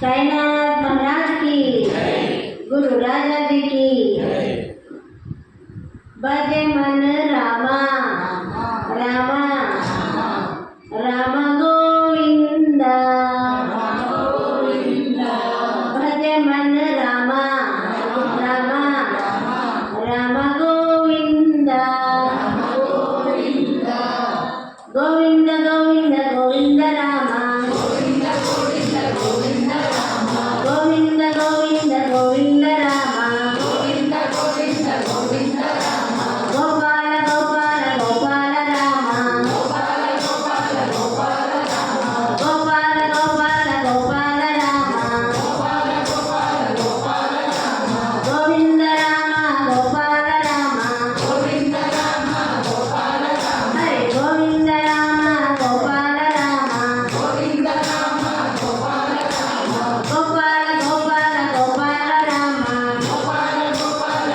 साईनाथ महाराज की, गुरु राजा जी की। भजे मन रामा रामा राम गोविंद, भजे मन रामा रामा राम गोविंद, गोविंद गोविंद गोविंद रामा, गोविंद गोविंद गोविंद रामा, गोपाल गोपाल गोपाल रामा, गोपाल गोपाल गोपाल रामा, गोविंद रामा गोपाल रामा, हरे गोविंद रामा गोपाल रामा, गोपाल गोपाल गोपाल रामा, गोपाल गोपाल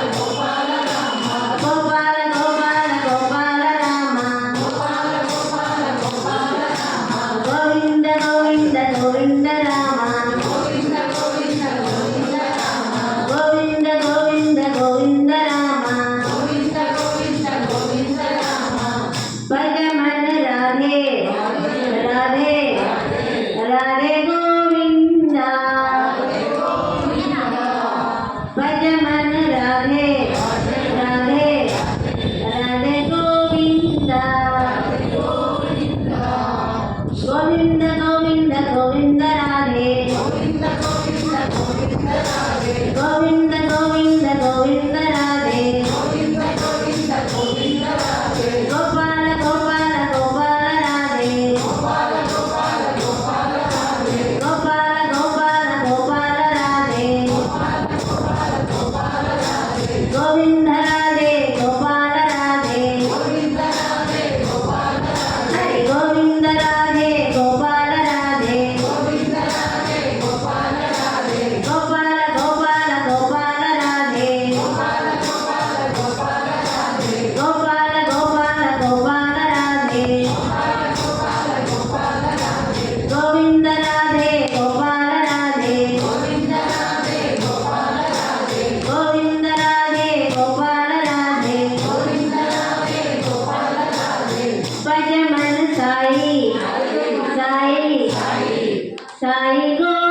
गोपाल रामा, गोविंद गोविंद गोविंद रामा, गोविंद गोविंद गोविंद रामा, भज मन राधे राधे राधे गोविंदा, भज मन राधे राधे राधे गोविंदा, गोविंद गोविंद गोविंद राधे, गोविंद गोविंद गोविंद राधे, गोपाल गोपाल गोपाल राधे, गोपाल गोपाल गोपाल राधे, गोविंद राधे गोपाल राधे, हरे गोविंद राधे गोपाल राधे, गोपाल गोपाल गोपाल राधे, गोपाल गोपाल गोपाल राधे, गोविंद राधे गोपाल राधे, गोविंद राधे गोपाल राधे, भज मन साई साई साई गो